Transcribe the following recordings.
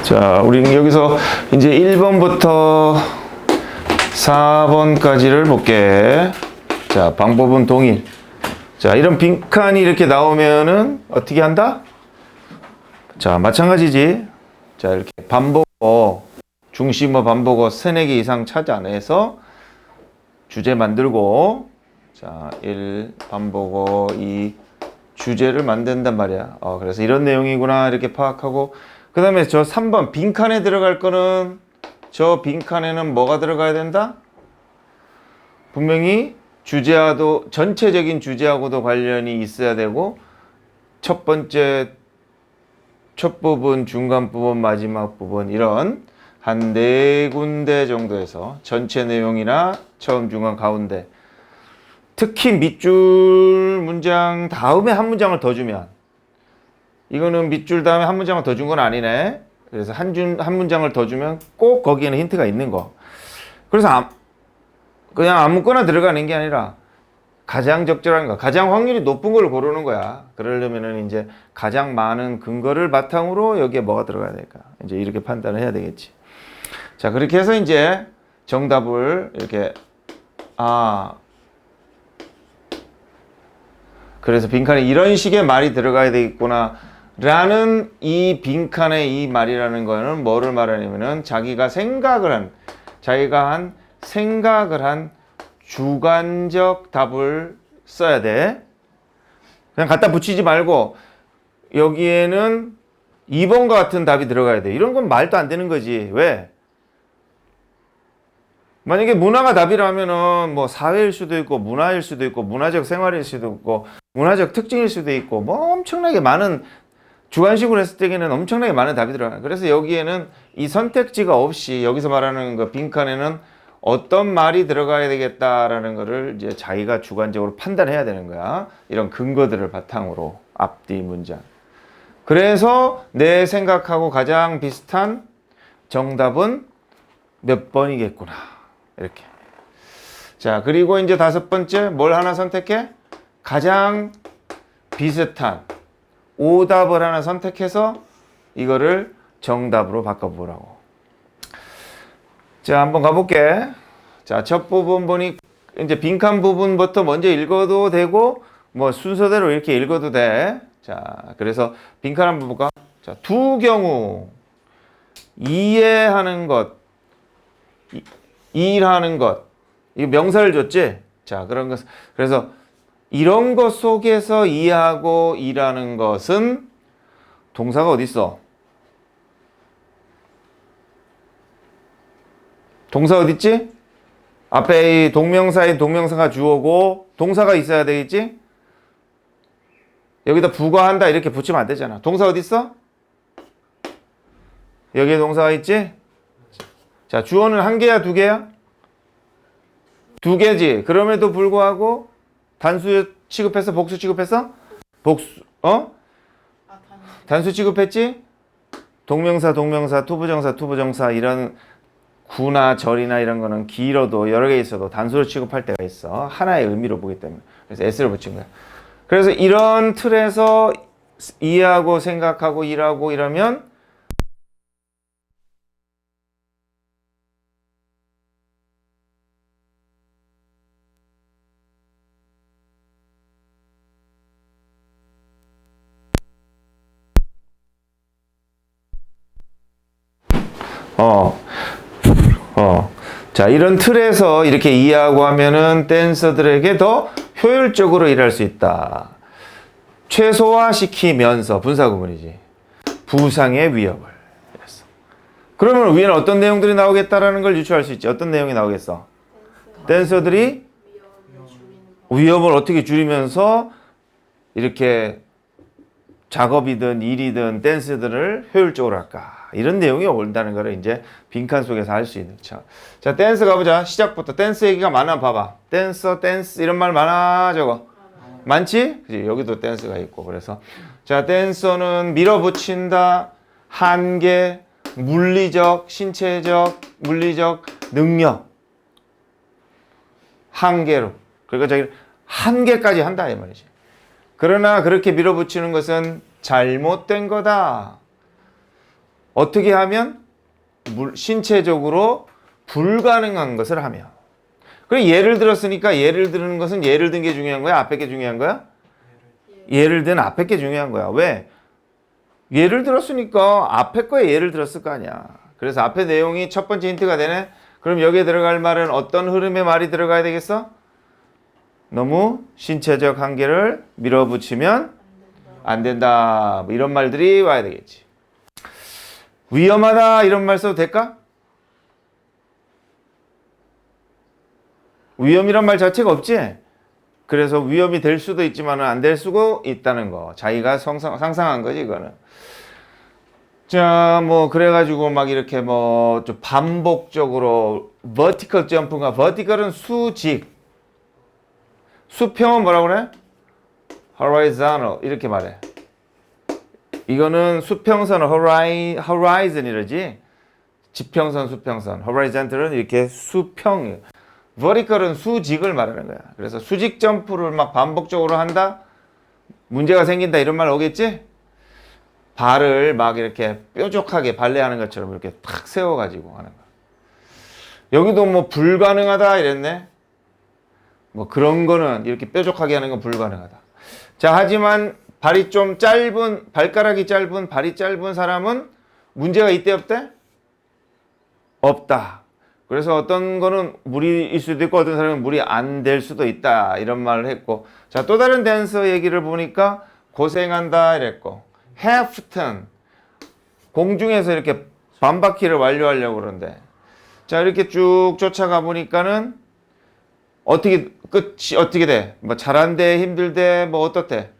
자, 우리는 여기서 이제 1번부터 4번까지를 볼게. 자, 방법은 동일. 자, 이런 빈칸이 이렇게 나오면은 어떻게 한다? 자, 마찬가지지. 자, 이렇게 반복어, 중심어, 반복어 3, 4개 이상 찾아내서 주제 만들고, 자, 1, 반복어, 2, 주제를 만든단 말이야. 그래서 이런 내용이구나 이렇게 파악하고, 그 다음에 저 3번 빈칸에 들어갈 거는 저 빈칸에는 뭐가 들어가야 된다? 분명히 주제와도 전체적인 주제하고도 관련이 있어야 되고, 첫 번째 첫 부분, 중간 부분, 마지막 부분 이런 한 4군데 정도에서 전체 내용이나 처음, 중간, 가운데, 특히 밑줄 문장 다음에 한 문장을 더 주면, 이거는 밑줄 다음에 한 문장을 더 준 건 아니네. 그래서 한 문장을 더 주면 꼭 거기에는 힌트가 있는 거. 그래서 그냥 아무거나 들어가는 게 아니라 가장 적절한 거, 가장 확률이 높은 걸 고르는 거야. 그러려면은 이제 가장 많은 근거를 바탕으로 여기에 뭐가 들어가야 될까? 이제 이렇게 판단을 해야 되겠지. 자, 그렇게 해서 이제 정답을 이렇게, 그래서 빈칸에 이런 식의 말이 들어가야 되겠구나 라는 이 빈칸에 이 말이라는 거는 뭐를 말하냐면은 자기가 한 주관적 답을 써야 돼. 그냥 갖다 붙이지 말고 여기에는 2번과 같은 답이 들어가야 돼. 이런 건 말도 안 되는 거지. 왜? 만약에 문화가 답이라면은 뭐 사회일 수도 있고 문화일 수도 있고 문화적 생활일 수도 있고 문화적 특징일 수도 있고 뭐 엄청나게 많은, 주관식으로 했을 때에는 엄청나게 많은 답이 들어가요. 그래서 여기에는 이 선택지가 없이 여기서 말하는 그 빈칸에는 어떤 말이 들어가야 되겠다라는 거를 이제 자기가 주관적으로 판단해야 되는 거야. 이런 근거들을 바탕으로 앞뒤 문장. 그래서 내 생각하고 가장 비슷한 정답은 몇 번이겠구나. 이렇게. 자, 그리고 이제 5번째 뭘 하나 선택해? 가장 비슷한 오답을 하나 선택해서 이거를 정답으로 바꿔보라고. 자, 한번 가볼게. 자, 첫 부분 보니 이제 빈칸 부분부터 먼저 읽어도 되고 뭐 순서대로 이렇게 읽어도 돼. 자, 그래서 빈칸 한번 볼까? 자, 두 경우 이해하는 것, 일하는 것, 이거 명사를 줬지? 자, 그런 것. 그래서 이런 것 속에서 이해하고 일하는 것은 동사가 어디 있어? 동사 어디 있지? 앞에 이 동명사가 주어고 동사가 있어야 되겠지? 여기다 부과한다 이렇게 붙이면 안 되잖아. 동사 어디 있어? 여기에 동사가 있지? 자, 주어는 1개야, 2개야? 2개지. 그럼에도 불구하고 단수 취급해서 복수 취급해서? 단수 취급했지? 동명사, 투부정사 이런 구나 절이나 이런 거는 길어도 여러 개 있어도 단수로 취급할 때가 있어. 하나의 의미로 보기 때문에. 그래서 s를 붙인 거야. 그래서 이런 틀에서 이해하고 생각하고 일하고 이러면 자, 이런 틀에서 이렇게 이해하고 하면은 댄서들에게 더 효율적으로 일할 수 있다. 최소화시키면서 분사구문이지. 부상의 위협을. 이랬어. 그러면 위에는 어떤 내용들이 나오겠다라는 걸 유추할 수 있지. 어떤 내용이 나오겠어? 댄서들이 위협을 어떻게 줄이면서 이렇게 작업이든 일이든 댄스들을 효율적으로 할까. 이런 내용이 온다는 거를 이제 빈칸 속에서 할 수 있는. 자, 댄스 가보자. 시작부터. 댄스 얘기가 많아. 봐봐. 댄스 이런 말 많아. 저거. 많지? 그치? 여기도 댄스가 있고. 그래서 자, 댄서는 밀어붙인다. 한계, 물리적, 신체적, 물리적 능력. 한계로. 그러니까 자기는 한계까지 한다 이 말이지. 그러나 그렇게 밀어붙이는 것은 잘못된 거다. 어떻게 하면? 신체적으로 불가능한 것을 하며. 그럼 예를 들었으니까 예를 드는 것은 예를 든 게 중요한 거야? 앞에 게 중요한 거야? 예를 든 앞에 게 중요한 거야. 왜? 예를 들었으니까 앞에 거에 예를 들었을 거 아니야. 그래서 앞에 내용이 첫 번째 힌트가 되네. 그럼 여기에 들어갈 말은 어떤 흐름의 말이 들어가야 되겠어? 너무 신체적 한계를 밀어붙이면 안 된다. 뭐 이런 말들이 와야 되겠지. 위험하다 이런 말 써도 될까? 위험이란 말 자체가 없지? 그래서 위험이 될 수도 있지만 안 될 수도 있다는 거. 자기가 상상한 거지, 이거는. 자, 뭐, 그래가지고 막 이렇게 뭐, 좀 반복적으로, vertical 점프가, vertical은 수직. 수평은 뭐라고 그래? horizontal. 이렇게 말해. 이거는 수평선은 horizon 이러지? 지평선, 수평선. horizontal은 이렇게 수평. vertical은 수직을 말하는 거야. 그래서 수직 점프를 막 반복적으로 한다? 문제가 생긴다 이런 말 오겠지? 발을 막 이렇게 뾰족하게 발레하는 것처럼 이렇게 탁 세워가지고 하는 거야. 여기도 뭐 불가능하다 이랬네? 뭐 그런 거는 이렇게 뾰족하게 하는 건 불가능하다. 자, 하지만 발이 좀 짧은, 발가락이 짧은, 발이 짧은 사람은 문제가 있대 없대? 없다. 그래서 어떤 거는 무리일 수도 있고 어떤 사람은 무리 안 될 수도 있다 이런 말을 했고, 자, 또 다른 댄서 얘기를 보니까 고생한다 이랬고, 해프튼 공중에서 이렇게 반바퀴를 완료하려고 그러는데, 자, 이렇게 쭉 쫓아가 보니까는 어떻게 끝이 어떻게 돼? 뭐 잘한대, 힘들대, 뭐 어떻대?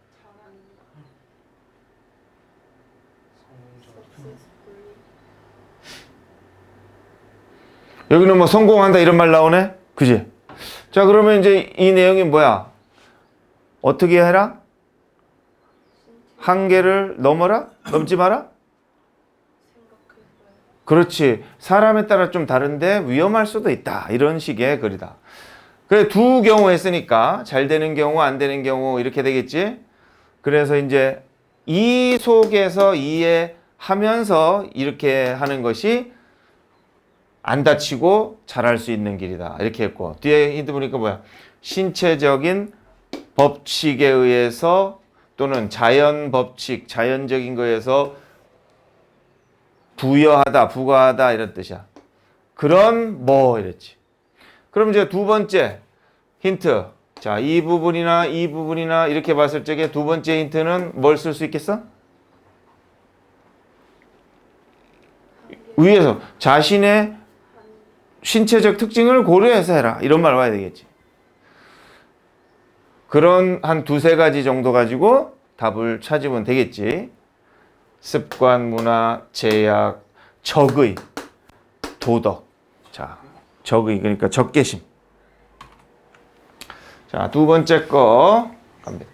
여기는 뭐 성공한다 이런 말 나오네? 그지? 자, 그러면 이제 이 내용이 뭐야? 어떻게 해라? 한계를 넘어라? 넘지 마라? 그렇지. 사람에 따라 좀 다른데 위험할 수도 있다. 이런 식의 글이다. 그래, 두 경우 했으니까 잘 되는 경우, 안 되는 경우 이렇게 되겠지? 그래서 이제 이 속에서 이해하면서 이렇게 하는 것이 안 다치고 잘할 수 있는 길이다. 이렇게 했고, 뒤에 힌트 보니까 뭐야? 신체적인 법칙에 의해서 또는 자연 법칙, 자연적인 거에서 부여하다, 부과하다 이런 뜻이야. 그런 뭐 이랬지. 그럼 이제 두 번째 힌트. 자, 이 부분이나 이 부분이나 이렇게 봤을 적에 두 번째 힌트는 뭘 쓸 수 있겠어? 위에서 자신의 신체적 특징을 고려해서 해라. 이런 말 와야 되겠지. 그런 한 두세 가지 정도 가지고 답을 찾으면 되겠지. 습관, 문화, 제약, 적의, 도덕. 자, 적의, 그러니까 적개심. 자, 두 번째 거 갑니다.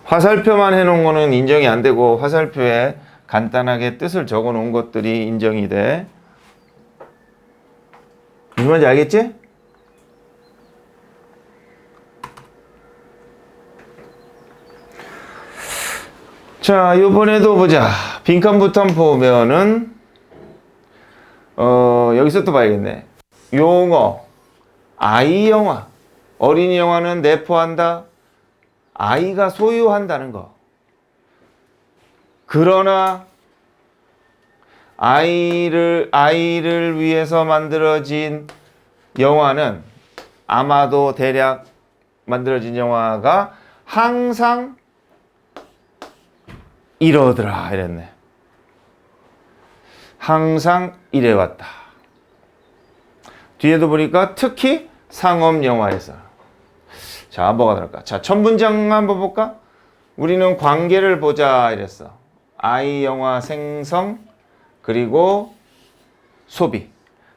화살표만 해놓은 거는 인정이 안 되고, 화살표에 간단하게 뜻을 적어 놓은 것들이 인정이 돼. 무슨 말인지 알겠지? 자, 이번에도 보자. 빈칸부터 보면은 여기서 또 봐야겠네. 용어, 아이 영화, 어린이 영화는 내포한다. 아이가 소유한다는 거. 그러나 아이를 위해서 만들어진 영화는, 아마도 대략 만들어진 영화가 항상 이러더라 이랬네. 항상 이래왔다. 뒤에도 보니까 특히 상업 영화에서. 자, 뭐가 들을까? 자, 첫 문장 한번 볼까? 우리는 관계를 보자 이랬어. 아이 영화 생성 그리고 소비.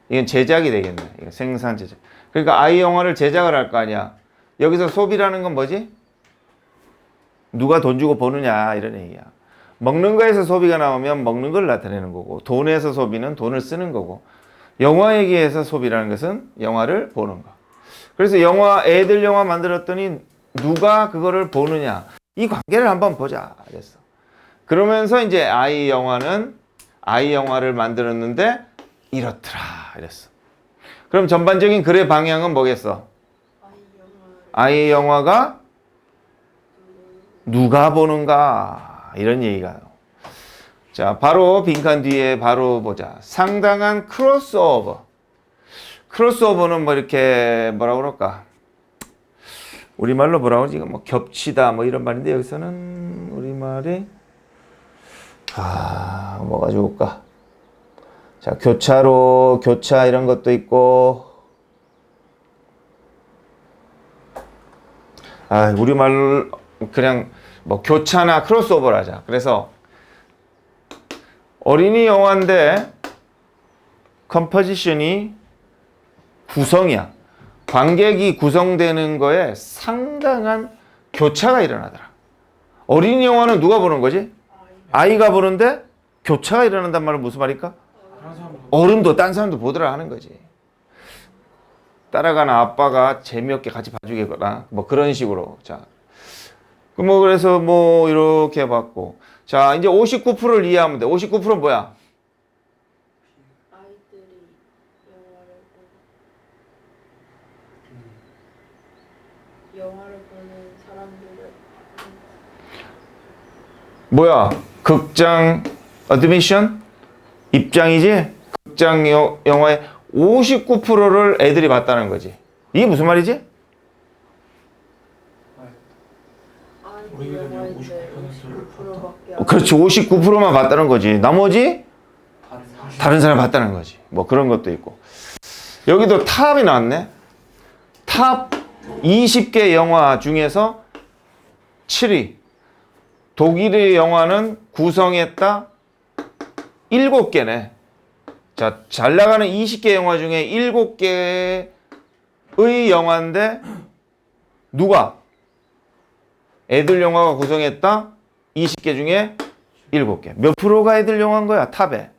이건 제작이 되겠네. 이거 생산 제작. 그러니까 아이 영화를 제작을 할 거 아니야. 여기서 소비라는 건 뭐지? 누가 돈 주고 보느냐 이런 얘기야. 먹는 거에서 소비가 나오면 먹는 걸 나타내는 거고, 돈에서 소비는 돈을 쓰는 거고, 영화 얘기에서 소비라는 것은 영화를 보는 거. 그래서 애들 영화 만들었더니 누가 그거를 보느냐, 이 관계를 한번 보자 그랬어. 그러면서 이제 아이 영화를 만들었는데 이렇더라 이랬어. 그럼 전반적인 글의 방향은 뭐겠어? 아이 영화가 누가 보는가 이런 얘기가. 자, 바로 빈칸 뒤에 바로 보자. 상당한 크로스오버. 크로스오버는 뭐 이렇게 뭐라 그럴까? 우리말로 뭐라 그러지? 뭐 겹치다 뭐 이런 말인데 여기서는 우리말이 뭐가 좋을까? 자, 교차 이런 것도 있고. 우리말로 그냥 뭐 교차나 크로스오버를 하자. 그래서 어린이 영화인데 컴포지션이 구성이야. 관객이 구성되는 거에 상당한 교차가 일어나더라. 어린이 영화는 누가 보는 거지? 아이가 보는데 교차가 일어난단 말은 무슨 말일까? 어른도 딴 사람도 보더라 하는 거지. 따라가는 아빠가 재미없게 같이 봐주겠거나 뭐 그런 식으로. 자, 그래서 뭐 이렇게 봤고. 자, 이제 59%를 이해하면 돼. 59%는 뭐야? 아이들이 영화를 보는 사람들을 뭐야? 극장 어드미션? 입장이지? 극장 영화의 59%를 애들이 봤다는 거지. 이게 무슨 말이지? 아이들 영화인데 59%밖에 안 그렇지. 59%만 봤다는 거지. 나머지 다른 사람 봤다는 거지. 뭐 그런 것도 있고. 여기도 탑이 나왔네. 탑 20개 영화 중에서 7위. 독일의 영화는 구성했다 7개네. 자, 잘 나가는 20개 영화 중에 7개의 영화인데 누가? 애들 영화가 구성했다 20개 중에 7개. 몇 프로가 애들 영화인 거야? 탑에.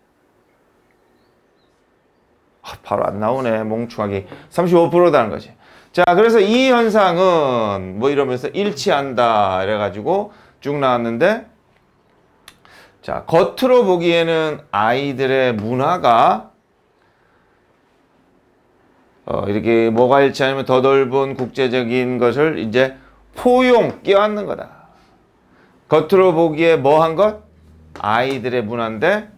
바로 안 나오네. 멍충하게. 35%다는 거지. 자, 그래서 이 현상은 뭐 이러면서 일치한다 이래가지고 쭉 나왔는데, 자, 겉으로 보기에는 아이들의 문화가 이렇게 뭐가 일치하냐면 더 넓은 국제적인 것을 이제 껴안는 거다. 겉으로 보기에 뭐한 것? 아이들의 문화인데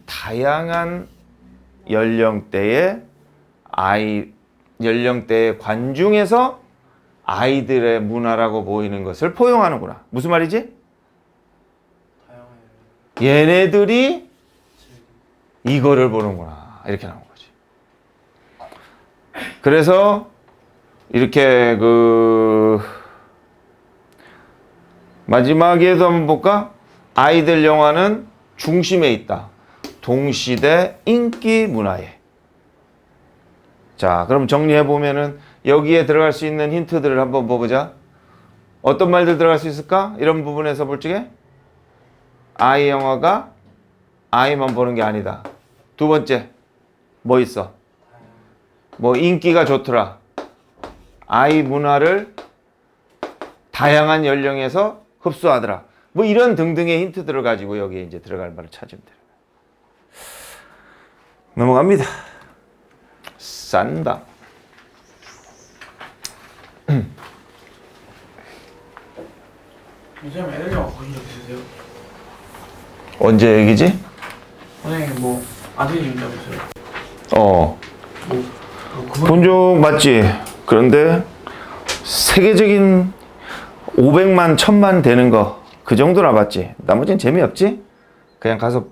다양한 연령대의 관중에서 아이들의 문화라고 보이는 것을 포용하는구나. 무슨 말이지? 얘네들이 이거를 보는구나. 이렇게 나온 거지. 그래서 이렇게 마지막에도 한번 볼까? 아이들 영화는 중심에 있다. 동시대 인기 문화에. 자, 그럼 정리해보면은 여기에 들어갈 수 있는 힌트들을 한번 보자. 어떤 말들 들어갈 수 있을까? 이런 부분에서 볼 적에 아이 영화가 아이만 보는 게 아니다. 두 번째, 뭐 있어? 뭐 인기가 좋더라. 아이 문화를 다양한 연령에서 흡수하더라. 뭐 이런 등등의 힌트들을 가지고 여기에 이제 들어갈 말을 찾으면 돼요. 넘어갑니다. 싼다. 선생님 애들 영화 보신 적 있으세요? 언제 얘기지? 선생님 뭐 아들이 있다면서요? 본 적 맞지? 그런데 세계적인 500만, 1000만 되는 거 그 정도나 봤지. 나머지는 재미없지? 그냥 가서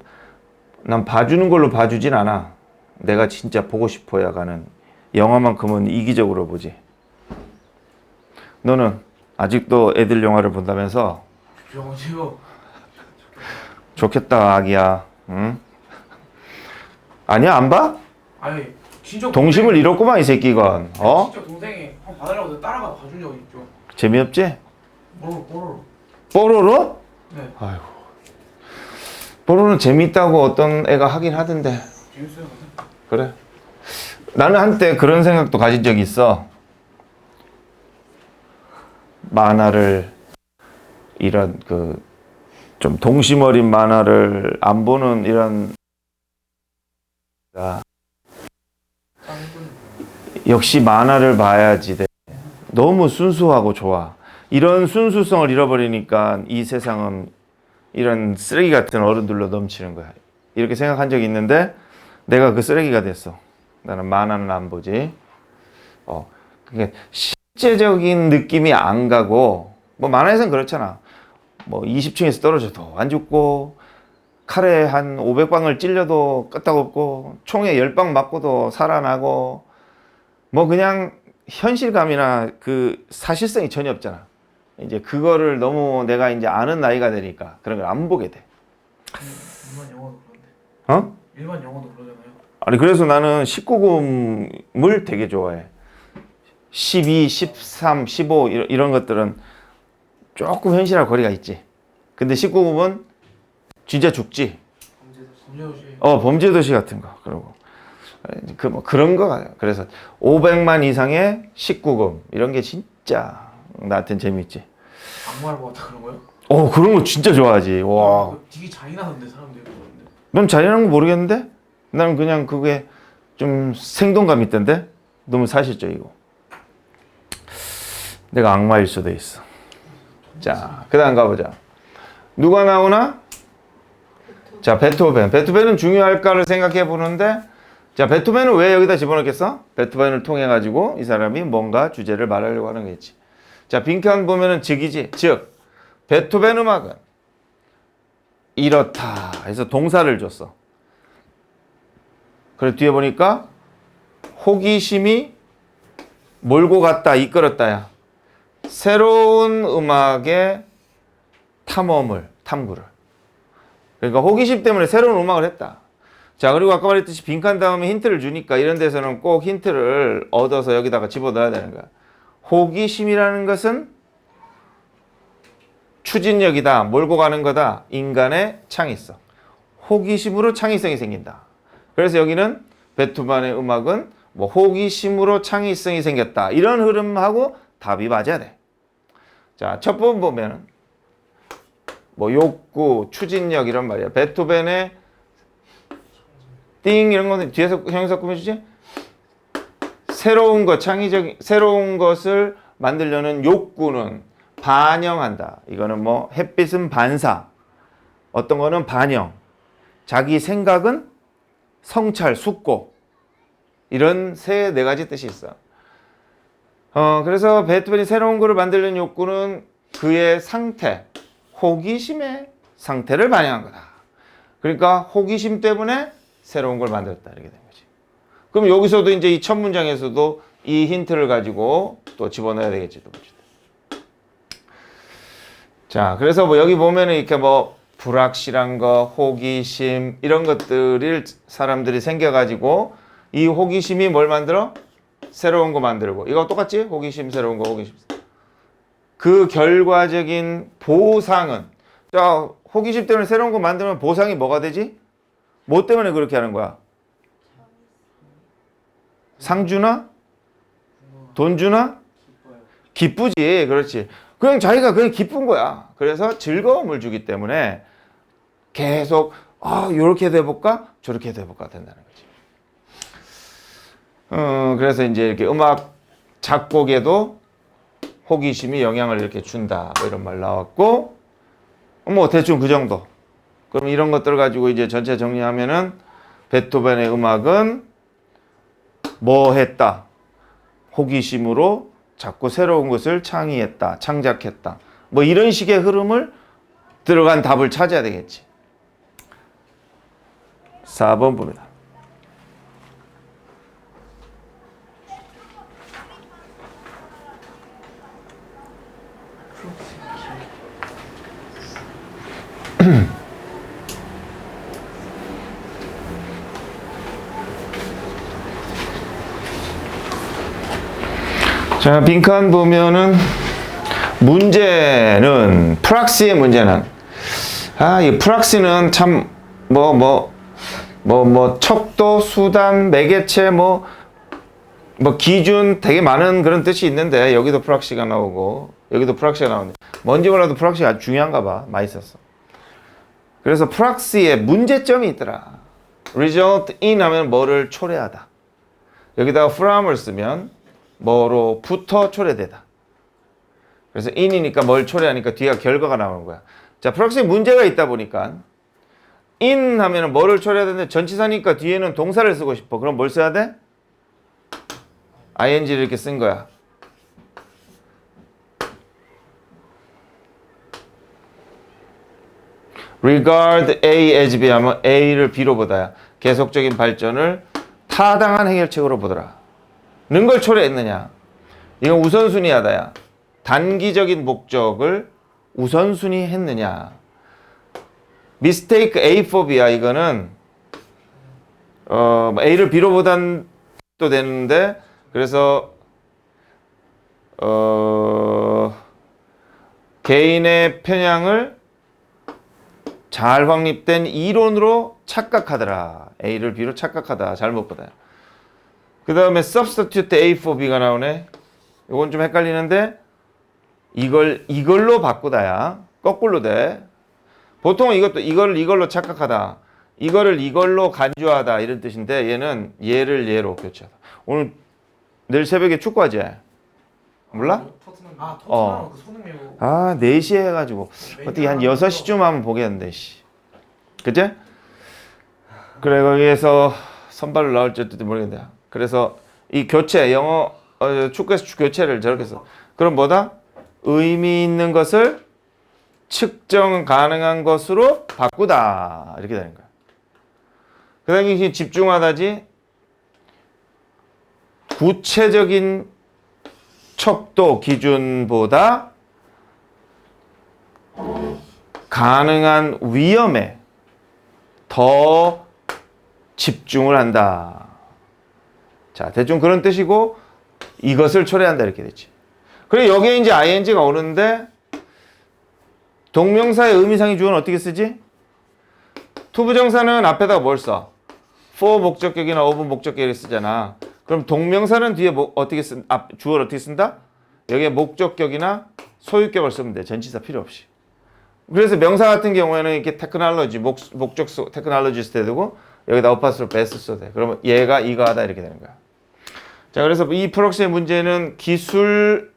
난 봐주는 걸로 봐주진 않아. 내가 진짜 보고 싶어야 가는 영화만큼은 이기적으로 보지. 너는 아직도 애들 영화를 본다면서? 영화요. 좋겠다, 아기야. 응? 아니야, 안 봐? 아니 진짜 동심을 잃었구만, 이 새끼건. 진짜 동생이 한 받으려고 따라가 봐준 적 있죠. 재미없지? 뽀로로. 뽀로로? 네. 아이고. 뽀로로는 재밌다고 어떤 애가 하긴 하던데. 재밌어요. 그래. 나는 한때 그런 생각도 가진 적이 있어. 만화를 이런 좀 동심 어린 만화를 안 보는 이런 역시 만화를 봐야지 돼. 너무 순수하고 좋아. 이런 순수성을 잃어버리니까 이 세상은 이런 쓰레기 같은 어른들로 넘치는 거야. 이렇게 생각한 적이 있는데 내가 그 쓰레기가 됐어. 나는 만화는 안 보지. 그게 실제적인 느낌이 안 가고, 뭐 만화에서는 그렇잖아. 뭐 20층에서 떨어져도 안 죽고, 칼에 한 500방을 찔려도 끄떡없고, 총에 10방 맞고도 살아나고, 뭐 그냥 현실감이나 그 사실성이 전혀 없잖아. 이제 그거를 너무 내가 이제 아는 나이가 되니까 그런 걸 안 보게 돼. 일반 영화도 그런데. 어? 일반 영화도 그러잖아요. 아니 그래서 나는 19금을 되게 좋아해. 12, 13, 15 이런 것들은 조금 현실하고 거리가 있지. 근데 19금은 진짜 죽지. 범죄도시. 범죄도시 같은 거. 그리고 뭐 그런 거. 그래서 500만 이상의 19금 이런 게 진짜 나한텐 재밌지. 악마를 보았다 그런 거요? 그런 거 진짜 좋아하지. 와. 그거 되게 잔인하던데 사람들이 그러는데. 넌 잔인한 거 모르겠는데? 나는 그냥 그게 좀 생동감 있던데? 너무 사실적이고. 내가 악마일 수도 있어. 자, 그 다음 가보자. 누가 나오나? 자, 베토벤. 베토벤은 중요할까를 생각해 보는데, 자, 베토벤은 왜 여기다 집어넣겠어? 베토벤을 통해 가지고 이 사람이 뭔가 주제를 말하려고 하는 거겠지. 자, 빈칸 보면은 즉이지. 즉, 베토벤 음악은 이렇다 해서 동사를 줬어. 그래 뒤에 보니까 호기심이 몰고 갔다, 이끌었다야. 새로운 음악의 탐구를. 그러니까 호기심 때문에 새로운 음악을 했다. 자, 그리고 아까 말했듯이 빈칸 다음에 힌트를 주니까 이런 데서는 꼭 힌트를 얻어서 여기다가 집어넣어야 되는 거야. 호기심이라는 것은 추진력이다, 몰고 가는 거다, 인간의 창의성. 호기심으로 창의성이 생긴다. 그래서 여기는 베토벤의 음악은 뭐 호기심으로 창의성이 생겼다. 이런 흐름하고 답이 맞아야 돼. 자, 첫 번 보면은 뭐 욕구, 추진력 이런 말이야. 베토벤의 띵 이런 거는 뒤에서 형용사 꾸며주지? 새로운 것, 새로운 것을 만들려는 욕구는 반영한다. 이거는 뭐 햇빛은 반사, 어떤 거는 반영, 자기 생각은 성찰, 숙고, 이런 네 가지 뜻이 있어. 그래서 베토벤이 새로운 거를 만들려는 욕구는 그의 상태, 호기심의 상태를 반영한 거다. 그러니까 호기심 때문에 새로운 걸 만들었다. 이렇게 된 거지. 그럼 여기서도 이제 이 첫 문장에서도 이 힌트를 가지고 또 집어넣어야 되겠지. 또. 자, 그래서 뭐 여기 보면은 이렇게 뭐 불확실한 거, 호기심 이런 것들을 사람들이 생겨가지고 이 호기심이 뭘 만들어? 새로운 거 만들고. 이거 똑같지? 호기심, 새로운 거, 호기심. 그 결과적인 보상은, 자, 호기심 때문에 새로운 거 만들면 보상이 뭐가 되지? 뭐 때문에 그렇게 하는 거야? 상 주나? 돈 주나? 기쁘지. 그렇지. 그냥 자기가 그냥 기쁜 거야. 그래서 즐거움을 주기 때문에 계속 요렇게 해볼까? 저렇게 해볼까? 된다는 거지. 그래서 이제 이렇게 음악 작곡에도 호기심이 영향을 이렇게 준다. 뭐 이런 말 나왔고, 뭐 대충 그 정도. 그럼 이런 것들 가지고 이제 전체 정리하면은 베토벤의 음악은 뭐 했다? 호기심으로 자꾸 새로운 것을 창의했다, 창작했다. 뭐 이런 식의 흐름을 들어간 답을 찾아야 되겠지. 4번 봅니다. 자, 빈칸 보면은 문제는 프락시의 문제는 이 프락시는 참 척도, 수단, 매개체 뭐 기준 되게 많은 그런 뜻이 있는데 여기도 프락시가 나오고 여기도 프락시가 나오는데 뭔지 몰라도 프락시가 아주 중요한가 봐. 많이 썼어. 그래서 프락시에 문제점이 있더라. result in 하면 뭐를 초래하다. 여기다가 from을 쓰면 뭐로부터 초래되다. 그래서 in이니까 뭘 초래하니까 뒤가 결과가 나오는 거야. 자, 프락시에 문제가 있다 보니까 in 하면 뭐를 초래해야 되는데 전치사니까 뒤에는 동사를 쓰고 싶어. 그럼 뭘 써야 돼? ing를 이렇게 쓴 거야. regard A as B 하면 A를 B로 보다야. 계속적인 발전을 타당한 해결책으로 보더라. 는 걸 초래했느냐? 이건 우선순위하다야. 단기적인 목적을 우선순위 했느냐? mistake A for B야. 이거는 A를 B로 보단 또 되는데 그래서 개인의 편향을 잘 확립된 이론으로 착각하더라. A를 B로 착각하다. 잘못 보다. 그 다음에 substitute A for B가 나오네. 이건 좀 헷갈리는데 이걸로 바꾸다야. 거꾸로 돼. 보통 이것도 이걸로 착각하다. 이거를 이걸로 간주하다. 이런 뜻인데 얘는 얘를 얘로 교체하다. 오늘 내일 새벽에 축구하지? 몰라? 토트넘 그 손흥민. 4시에 해가지고 어떻게 한 6시쯤 하면 보겠는데 씨. 그치? 그래 거기에서 선발로 나올지도 모르겠는데 그래서 이 교체 영어 축구에서 교체를 저렇게 써. 그럼 뭐다? 의미 있는 것을 측정 가능한 것으로 바꾸다 이렇게 되는 거야. 그 다음에 집중하다지 구체적인 척도 기준보다 가능한 위험에 더 집중을 한다. 자, 대충 그런 뜻이고 이것을 초래한다 이렇게 됐지. 그리고 여기에 이제 ing가 오는데 동명사의 의미상의 주어는 어떻게 쓰지? 투부정사는 앞에다가 뭘 써? for 목적격이나 of 목적격을 쓰잖아. 그럼 동명사는 뒤에 어떻게 주어를 어떻게 쓴다? 여기에 목적격이나 소유격을 쓰면 돼. 전치사 필요 없이. 그래서 명사 같은 경우에는 이렇게 테크놀로지, 목적수 테크놀로지 쓸 때 되고 여기다 어파스로 베스 써도 돼. 그러면 얘가 이거 하다 이렇게 되는 거야. 자, 그래서 이 프록시의 문제는 기술자들이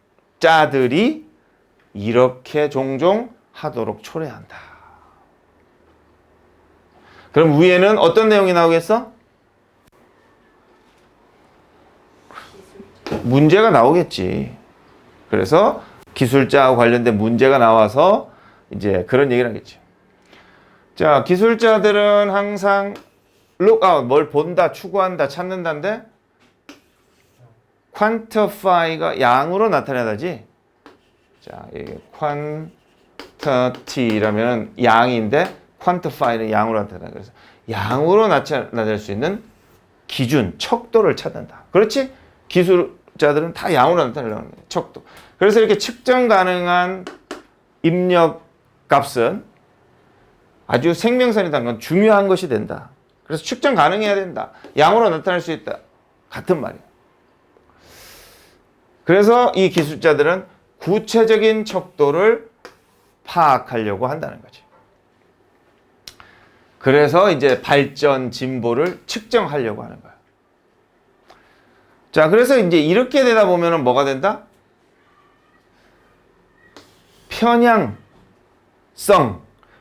이렇게 종종 하도록 초래한다. 그럼 위에는 어떤 내용이 나오겠어? 문제가 나오겠지. 그래서 기술자와 관련된 문제가 나와서 이제 그런 얘기를 하겠지. 자, 기술자들은 항상 look out, 뭘 본다, 추구한다, 찾는다인데 quantify가 양으로 나타내다지. 자, 이게 quantity라면 양인데 quantify는 양으로 나타낸다. 그래서 양으로 나타낼 수 있는 기준, 척도를 찾는다. 그렇지? 기술자들은 다 양으로 나타내려고 하는 거예요. 척도. 그래서 이렇게 측정 가능한 입력 값은 아주 생명선이라는 건 중요한 것이 된다. 그래서 측정 가능해야 된다. 양으로 나타낼 수 있다. 같은 말이야. 그래서 이 기술자들은 구체적인 척도를 파악하려고 한다는 거지. 그래서 이제 발전, 진보를 측정하려고 하는 거야. 자, 그래서 이제 이렇게 되다 보면은 뭐가 된다? 편향성,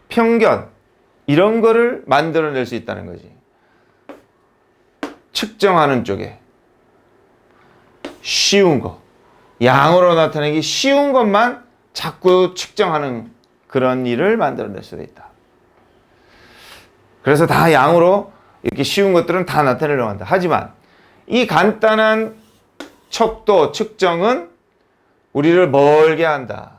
편견, 이런 거를 만들어낼 수 있다는 거지. 측정하는 쪽에. 쉬운 거. 양으로 나타내기 쉬운 것만 자꾸 측정하는 그런 일을 만들어낼 수도 있다. 그래서 다 양으로 이렇게 쉬운 것들은 다 나타내려고 한다. 하지만 이 간단한 척도 측정은 우리를 멀게 한다.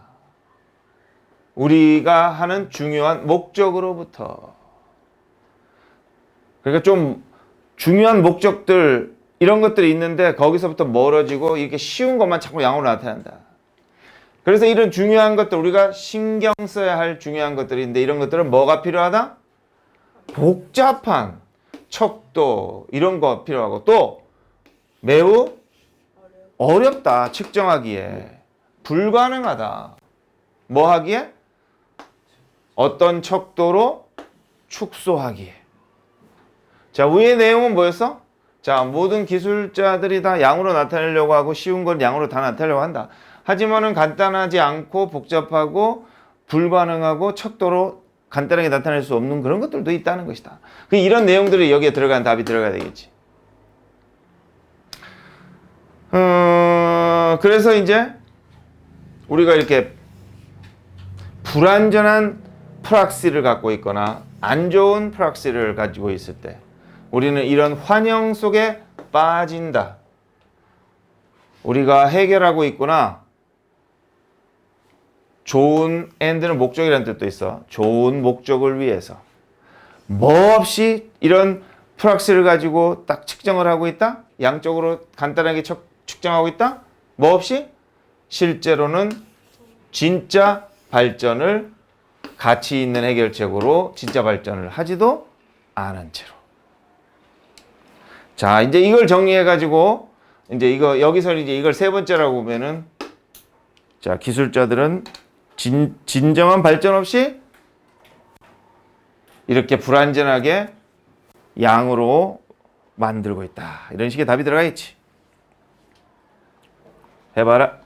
우리가 하는 중요한 목적으로부터. 그러니까 좀 중요한 목적들 이런 것들이 있는데 거기서부터 멀어지고 이렇게 쉬운 것만 자꾸 양으로 나타난다. 그래서 이런 중요한 것들 우리가 신경 써야 할 중요한 것들인데 이런 것들은 뭐가 필요하다? 복잡한 척도 이런 거 필요하고 또 매우 어렵다. 측정하기에 불가능하다. 뭐 하기에? 어떤 척도로 축소하기에. 자, 위의 내용은 뭐였어? 자, 모든 기술자들이 다 양으로 나타내려고 하고 쉬운 건 양으로 다 나타내려고 한다. 하지만은 간단하지 않고 복잡하고 불가능하고 척도로 간단하게 나타낼 수 없는 그런 것들도 있다는 것이다. 이런 내용들이 여기에 들어간 답이 들어가야 되겠지. 그래서 이제 우리가 이렇게 불완전한 프락시를 갖고 있거나 안 좋은 프락시를 가지고 있을 때 우리는 이런 환영 속에 빠진다. 우리가 해결하고 있구나. 좋은 end는 목적이라는 뜻도 있어. 좋은 목적을 위해서. 뭐 없이 이런 프락시를 가지고 딱 측정을 하고 있다? 양쪽으로 간단하게 측정하고 있다? 뭐 없이? 실제로는 진짜 발전을 가치 있는 해결책으로 진짜 발전을 하지도 않은 채로. 자, 이제 이걸 정리해가지고, 이제 이거, 여기서 이제 이걸 세 번째라고 보면은, 자, 기술자들은 진정한 발전 없이 이렇게 불완전하게 양으로 만들고 있다. 이런 식의 답이 들어가겠지. 해봐라.